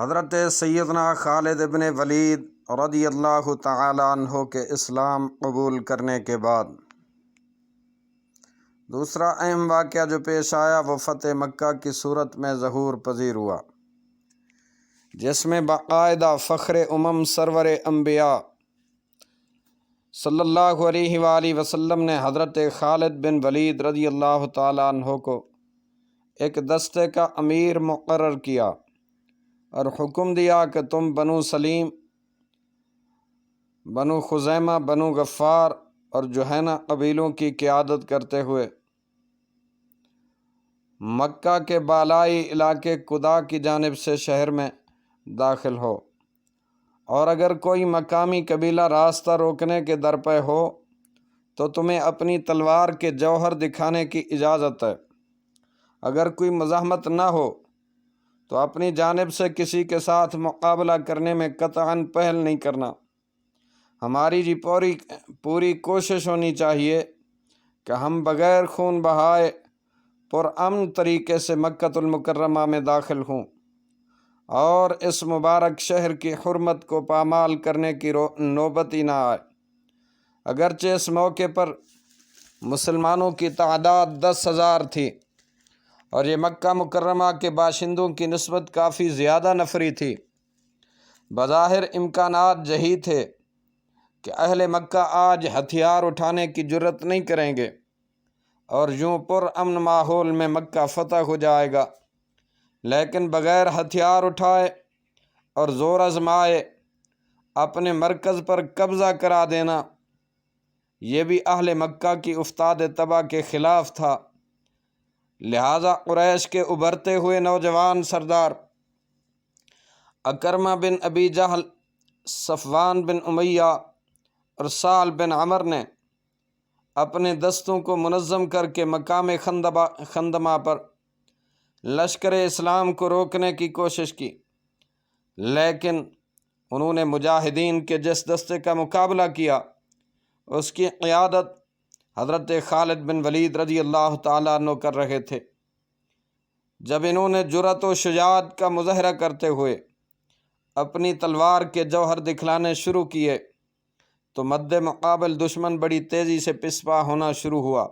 حضرت سیدنا خالد بن ولید رضی اللہ تعالی عنہ کے اسلام قبول کرنے کے بعد دوسرا اہم واقعہ جو پیش آیا وہ فتح مکہ کی صورت میں ظہور پذیر ہوا، جس میں باقاعدہ فخر سرور انبیاء صلی اللہ علیہ وآلہ وسلم نے حضرت خالد بن ولید رضی اللہ تعالی عنہ کو ایک دستے کا امیر مقرر کیا اور حکم دیا کہ تم بنو سلیم، بنو خزیمہ، بنو غفار اور جوہینہ قبیلوں کی قیادت کرتے ہوئے مکہ کے بالائی علاقے قدا کی جانب سے شہر میں داخل ہو، اور اگر کوئی مقامی قبیلہ راستہ روکنے کے درپے ہو تو تمہیں اپنی تلوار کے جوہر دکھانے کی اجازت ہے۔ اگر کوئی مزاحمت نہ ہو تو اپنی جانب سے کسی کے ساتھ مقابلہ کرنے میں قطعاً پہل نہیں کرنا۔ ہماری پوری کوشش ہونی چاہیے کہ ہم بغیر خون بہائے پرامن طریقے سے مکہ المکرمہ میں داخل ہوں اور اس مبارک شہر کی حرمت کو پامال کرنے کی نوبت ہی نہ آئے۔ اگرچہ اس موقع پر مسلمانوں کی تعداد 10,000 تھی اور یہ مکہ مکرمہ کے باشندوں کی نسبت کافی زیادہ نفری تھی، بظاہر امکانات یہی تھے کہ اہل مکہ آج ہتھیار اٹھانے کی جرت نہیں کریں گے اور یوں پرامن ماحول میں مکہ فتح ہو جائے گا، لیکن بغیر ہتھیار اٹھائے اور زور آزمائے اپنے مرکز پر قبضہ کرا دینا، یہ بھی اہل مکہ کی افتاد طبع کے خلاف تھا۔ لہذا قریش کے ابھرتے ہوئے نوجوان سردار اکرمہ بن ابی جہل، صفوان بن امیہ اور سال بن عمر نے اپنے دستوں کو منظم کر کے مقام خندمہ پر لشکر اسلام کو روکنے کی کوشش کی، لیکن انہوں نے مجاہدین کے جس دستے کا مقابلہ کیا اس کی قیادت حضرت خالد بن ولید رضی اللہ تعالیٰ عنہ کر رہے تھے۔ جب انہوں نے جرأت و شجاعت کا مظاہرہ کرتے ہوئے اپنی تلوار کے جوہر دکھلانے شروع کیے تو مد مقابل دشمن بڑی تیزی سے پسپا ہونا شروع ہوا۔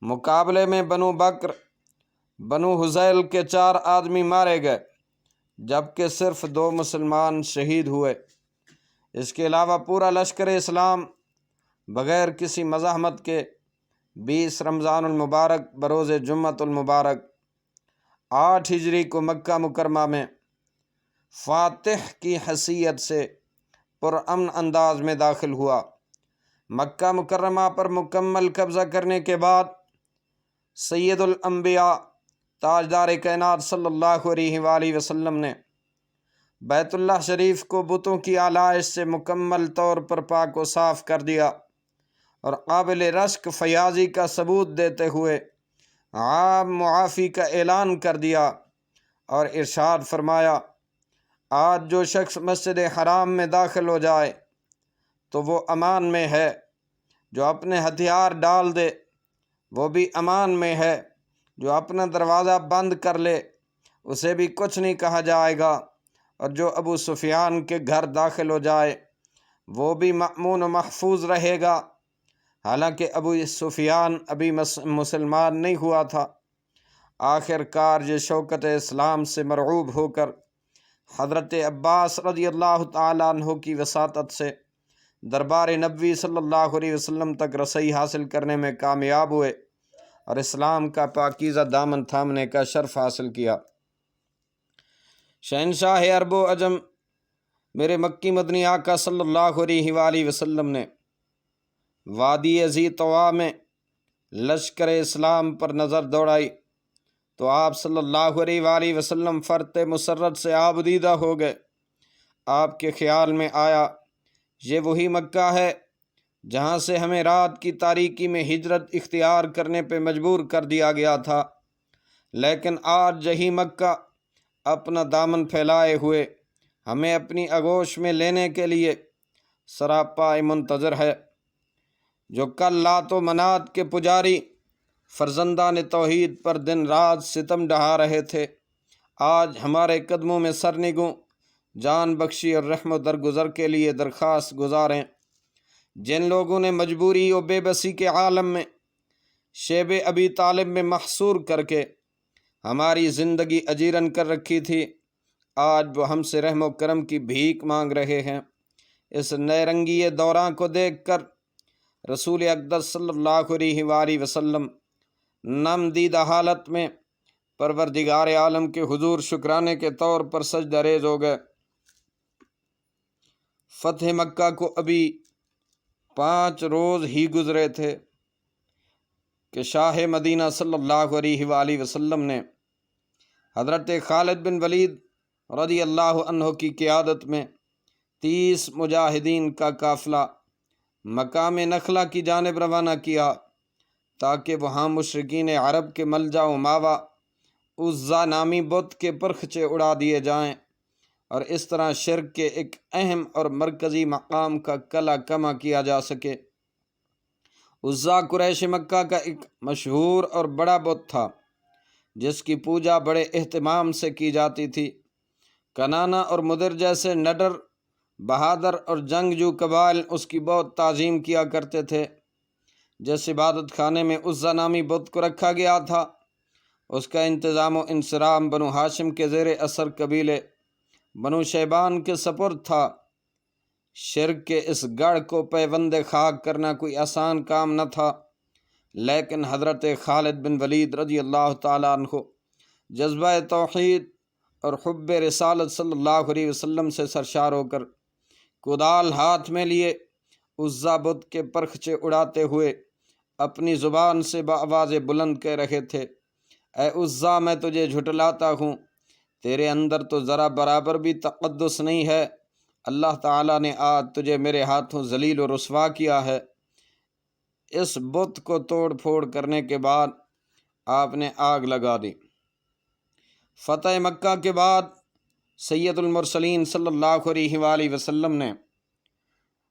مقابلے میں بنو بکر، بنو حذیل کے 4 آدمی مارے گئے جبکہ صرف 2 مسلمان شہید ہوئے۔ اس کے علاوہ پورا لشکر اسلام بغیر کسی مزاحمت کے 20 رمضان المبارک بروز جمعۃ المبارک 8 ہجری کو مکہ مکرمہ میں فاتح کی حیثیت سے پرامن انداز میں داخل ہوا۔ مکہ مکرمہ پر مکمل قبضہ کرنے کے بعد سید الانبیاء تاجدار کائنات صلی اللہ علیہ وآلہ وسلم نے بیت اللہ شریف کو بتوں کی آلائش سے مکمل طور پر پاک و صاف کر دیا اور قابل رشک فیاضی کا ثبوت دیتے ہوئے عام معافی کا اعلان کر دیا اور ارشاد فرمایا، آج جو شخص مسجد حرام میں داخل ہو جائے تو وہ امان میں ہے، جو اپنے ہتھیار ڈال دے وہ بھی امان میں ہے، جو اپنا دروازہ بند کر لے اسے بھی کچھ نہیں کہا جائے گا، اور جو ابو سفیان کے گھر داخل ہو جائے وہ بھی مأمون و محفوظ رہے گا۔ حالانکہ ابو سفیان ابھی مسلمان نہیں ہوا تھا۔ آخر کار یہ شوکت اسلام سے مرعوب ہو کر حضرت عباس رضی اللہ تعالیٰ عنہ کی وساطت سے دربار نبوی صلی اللہ علیہ وسلم تک رسائی حاصل کرنے میں کامیاب ہوئے اور اسلام کا پاکیزہ دامن تھامنے کا شرف حاصل کیا۔ شہنشاہ عرب و عجم میرے مکی مدنی آقا صلی اللہ علیہ وآلہ وسلم نے وادی ذی طویٰ میں لشکر اسلام پر نظر دوڑائی تو آپ صلی اللہ علیہ وآلہ وسلم فرط مسرت سے آبدیدہ ہو گئے۔ آپ کے خیال میں آیا یہ وہی مکہ ہے جہاں سے ہمیں رات کی تاریکی میں ہجرت اختیار کرنے پہ مجبور کر دیا گیا تھا، لیکن آج یہی مکہ اپنا دامن پھیلائے ہوئے ہمیں اپنی آغوش میں لینے کے لیے سراپا منتظر ہے۔ جو کل لات و منات کے پجاری فرزندان توحید پر دن رات ستم ڈھا رہے تھے، آج ہمارے قدموں میں سرنگوں جان بخشی اور رحم و درگزر کے لیے درخواست گزار ہیں۔ جن لوگوں نے مجبوری و بے بسی کے عالم میں شیب ابی طالب میں محصور کر کے ہماری زندگی اجیرن کر رکھی تھی، آج وہ ہم سے رحم و کرم کی بھیک مانگ رہے ہیں۔ اس نئے رنگی دوران کو دیکھ کر رسول اقدس صلی اللہ علیہ وآلہ وسلم نم دیدہ حالت میں پروردگار عالم کے حضور شکرانے کے طور پر سجدہ ریز ہو گئے۔ فتح مکہ کو ابھی 5 روز ہی گزرے تھے کہ شاہ مدینہ صلی اللہ علیہ وآلہ وسلم نے حضرت خالد بن ولید رضی اللہ عنہ کی قیادت میں 30 مجاہدین کا قافلہ مقام نخلا کی جانب روانہ کیا تاکہ وہاں مشرکین عرب کے ملجا و ماوا عزا نامی بت کے پرخچے اڑا دیے جائیں اور اس طرح شرک کے ایک اہم اور مرکزی مقام کا کلا کما کیا جا سکے۔ عزا قریش مکہ کا ایک مشہور اور بڑا بت تھا جس کی پوجا بڑے اہتمام سے کی جاتی تھی۔ کنانا اور مدر جیسے نڈر بہادر اور جنگجو قبائل اس کی بہت تعظیم کیا کرتے تھے۔ جس عبادت خانے میں عزا نامی بت کو رکھا گیا تھا اس کا انتظام و انصرام بنو ہاشم کے زیر اثر قبیلے بنو شیبان کے سپرد تھا۔ شرک کے اس گڑھ کو پیوند خاک کرنا کوئی آسان کام نہ تھا، لیکن حضرت خالد بن ولید رضی اللہ تعالیٰ عنہ جذبہ توحید اور حب رسالت صلی اللہ علیہ وسلم سے سرشار ہو کر کدال ہاتھ میں لیے عزا بت کے پرخچے اڑاتے ہوئے اپنی زبان سے بآواز بلند کہہ رہے تھے، اے عزا میں تجھے جھٹلاتا ہوں، تیرے اندر تو ذرا برابر بھی تقدس نہیں ہے، اللہ تعالیٰ نے آج تجھے میرے ہاتھوں ذلیل و رسوا کیا ہے۔ اس بت کو توڑ پھوڑ کرنے کے بعد آپ نے آگ لگا دی۔ فتح مکہ کے بعد سید المرسلین صلی اللہ علیہ وآلہ وسلم نے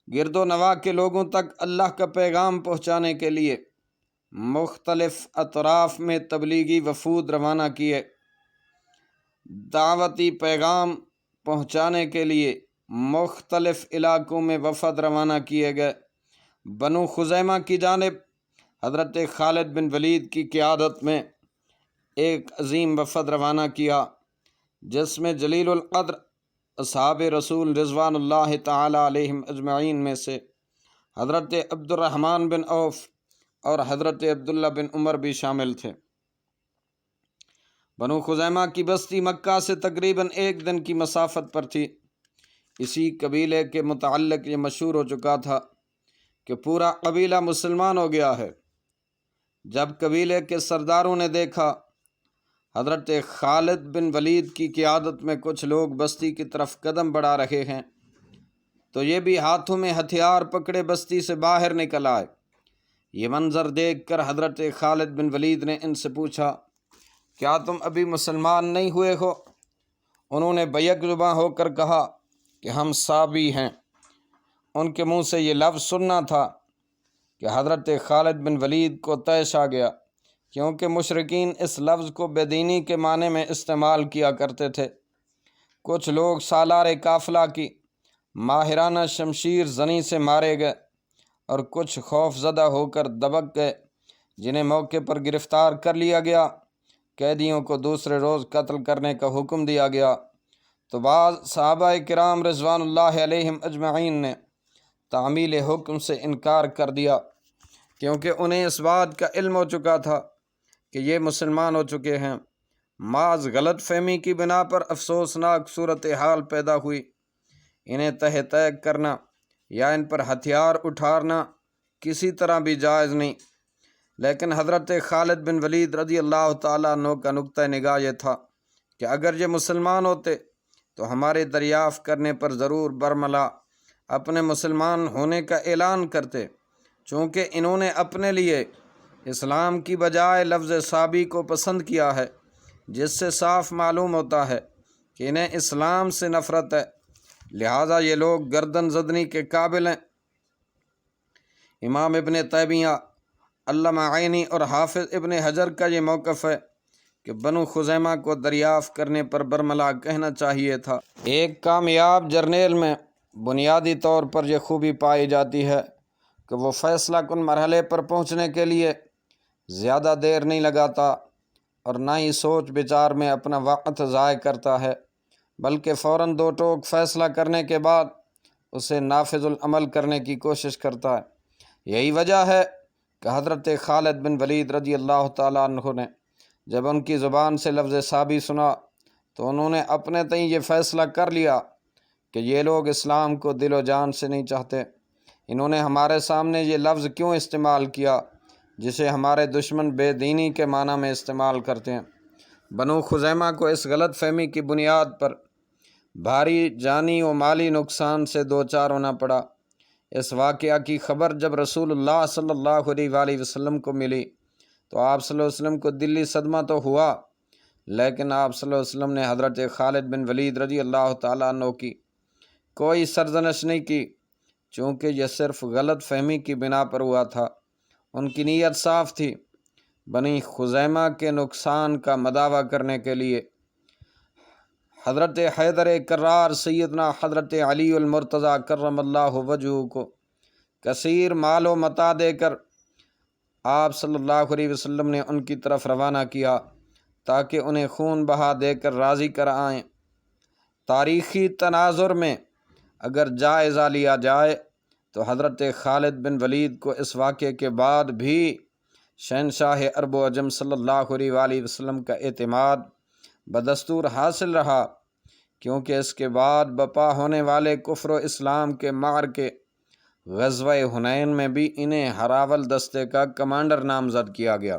گرد و نواح کے لوگوں تک اللہ کا پیغام پہنچانے کے لیے مختلف اطراف میں تبلیغی وفود روانہ کیے۔ دعوتی پیغام پہنچانے کے لیے مختلف علاقوں میں وفد روانہ کیے گئے۔ بنو خزیمہ کی جانب حضرت خالد بن ولید کی قیادت میں ایک عظیم وفد روانہ کیا جس میں جلیل القدر اصحاب رسول رضوان اللہ تعالی علیہم اجمعین میں سے حضرت عبد الرحمن بن عوف اور حضرت عبداللہ بن عمر بھی شامل تھے۔ بنو خزیمہ کی بستی مکہ سے تقریباً 1 دن کی مسافت پر تھی۔ اسی قبیلے کے متعلق یہ مشہور ہو چکا تھا کہ پورا قبیلہ مسلمان ہو گیا ہے۔ جب قبیلے کے سرداروں نے دیکھا حضرت خالد بن ولید کی قیادت میں کچھ لوگ بستی کی طرف قدم بڑھا رہے ہیں تو یہ بھی ہاتھوں میں ہتھیار پکڑے بستی سے باہر نکل آئے۔ یہ منظر دیکھ کر حضرت خالد بن ولید نے ان سے پوچھا، کیا تم ابھی مسلمان نہیں ہوئے ہو؟ انہوں نے بیک زباں ہو کر کہا کہ ہم صابی ہیں۔ ان کے منہ سے یہ لفظ سننا تھا کہ حضرت خالد بن ولید کو طیش آ گیا، کیونکہ مشرکین اس لفظ کو بے دینی کے معنی میں استعمال کیا کرتے تھے۔ کچھ لوگ سالار قافلہ کی ماہرانہ شمشیر زنی سے مارے گئے اور کچھ خوف زدہ ہو کر دبک گئے، جنہیں موقع پر گرفتار کر لیا گیا۔ قیدیوں کو دوسرے روز قتل کرنے کا حکم دیا گیا تو بعض صحابہ کرام رضوان اللہ علیہم اجمعین نے تعمیل حکم سے انکار کر دیا، کیونکہ انہیں اس بات کا علم ہو چکا تھا کہ یہ مسلمان ہو چکے ہیں۔ محض غلط فہمی کی بنا پر افسوسناک صورتحال پیدا ہوئی۔ انہیں تہ طیق کرنا یا ان پر ہتھیار اٹھارنا کسی طرح بھی جائز نہیں، لیکن حضرت خالد بن ولید رضی اللہ تعالیٰ عنہ کا نقطہ نگاہ یہ تھا کہ اگر یہ مسلمان ہوتے تو ہمارے دریافت کرنے پر ضرور برملا اپنے مسلمان ہونے کا اعلان کرتے، چونکہ انہوں نے اپنے لیے اسلام کی بجائے لفظ صابی کو پسند کیا ہے، جس سے صاف معلوم ہوتا ہے کہ انہیں اسلام سے نفرت ہے، لہٰذا یہ لوگ گردن زدنی کے قابل ہیں۔ امام ابن تیمیہ، علامہ عینی اور حافظ ابن حجر کا یہ موقف ہے کہ بنو خزیمہ کو دریافت کرنے پر برملا کہنا چاہیے تھا۔ ایک کامیاب جرنیل میں بنیادی طور پر یہ خوبی پائی جاتی ہے کہ وہ فیصلہ کن مرحلے پر پہنچنے کے لیے زیادہ دیر نہیں لگاتا اور نہ ہی سوچ بچار میں اپنا وقت ضائع کرتا ہے، بلکہ فوراً دو ٹوک فیصلہ کرنے کے بعد اسے نافذ العمل کرنے کی کوشش کرتا ہے۔ یہی وجہ ہے کہ حضرت خالد بن ولید رضی اللہ تعالیٰ عنہ نے جب ان کی زبان سے لفظ صابی سنا تو انہوں نے اپنے تئیں یہ فیصلہ کر لیا کہ یہ لوگ اسلام کو دل و جان سے نہیں چاہتے۔ انہوں نے ہمارے سامنے یہ لفظ کیوں استعمال کیا جسے ہمارے دشمن بے دینی کے معنی میں استعمال کرتے ہیں؟ بنو خزیمہ کو اس غلط فہمی کی بنیاد پر بھاری جانی و مالی نقصان سے دوچار ہونا پڑا۔ اس واقعہ کی خبر جب رسول اللہ صلی اللہ علیہ وآلہ وسلم کو ملی تو آپ صلی اللہ علیہ وسلم کو دلی صدمہ تو ہوا، لیکن آپ صلی اللہ علیہ وسلم نے حضرت خالد بن ولید رضی اللہ تعالیٰ عنہ کی کوئی سرزنش نہیں کی، چونکہ یہ صرف غلط فہمی کی بنا پر ہوا تھا۔ ان کی نیت صاف تھی، بنی خزیمہ کے نقصان کا مداوع کرنے کے لیے حضرت حیدر کرار سیدنا حضرت علی المرتضیٰ کرم اللہ وجہہ کو کثیر مال و متاع دے کر آپ صلی اللہ علیہ وسلم نے ان کی طرف روانہ کیا تاکہ انہیں خون بہا دے کر راضی کر آئیں۔ تاریخی تناظر میں اگر جائزہ لیا جائے تو حضرت خالد بن ولید کو اس واقعے کے بعد بھی شہنشاہ عرب و عجم صلی اللہ علیہ وآلہ وسلم کا اعتماد بدستور حاصل رہا، کیونکہ اس کے بعد بپا ہونے والے کفر و اسلام کے معرکے غزوہ حنین میں بھی انہیں ہراول دستے کا کمانڈر نامزد کیا گیا۔